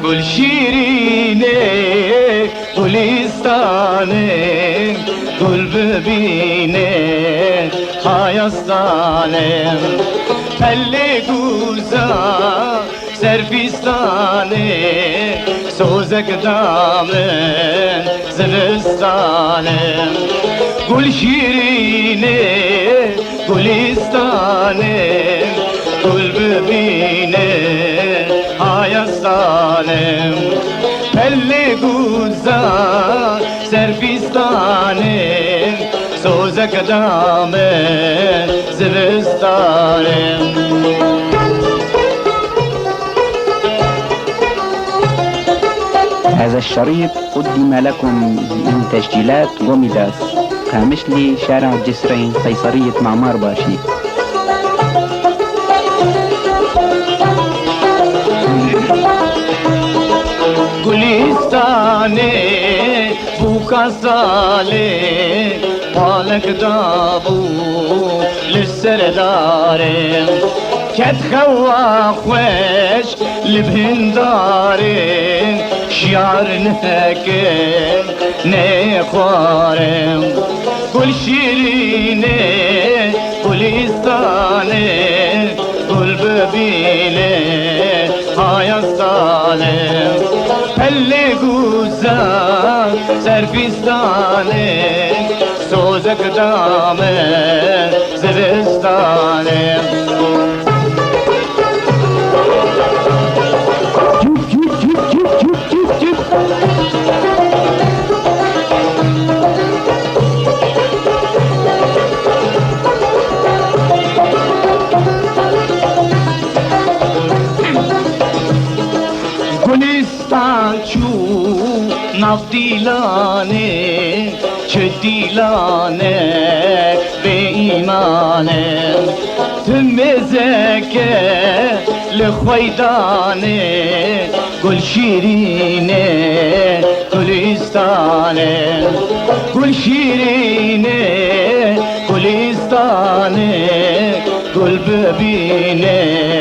گل شیرینه گلستانه گل ببینه خایستانه پله گوزا سرفیستانه سوزک دامن زبستانه گل شیرینه گلستانه گل ببینه آیستانه پله گوزا سرفیستانه سوزک دامن زبستانه هذا الشريط قدم لكم من تسجيلات غوميداس قامشلي شارع الجسرين قيصرية معمار باشي. گلستانه بوکا ساله پالک دابو لسر داره کت خوا خوش لبهن داره شیار نکن نخوارم گل شیرینه گلستانه گل ببینه آیستانه پله گوزا سرفیستانه سوزک دامه زبستانه گلستان چو ناف دیلانه چه دیلانه به ایمانه تمزکه لخویدانه گل شیرینه گلستانه گل شیرینه گلستانه گل ببینه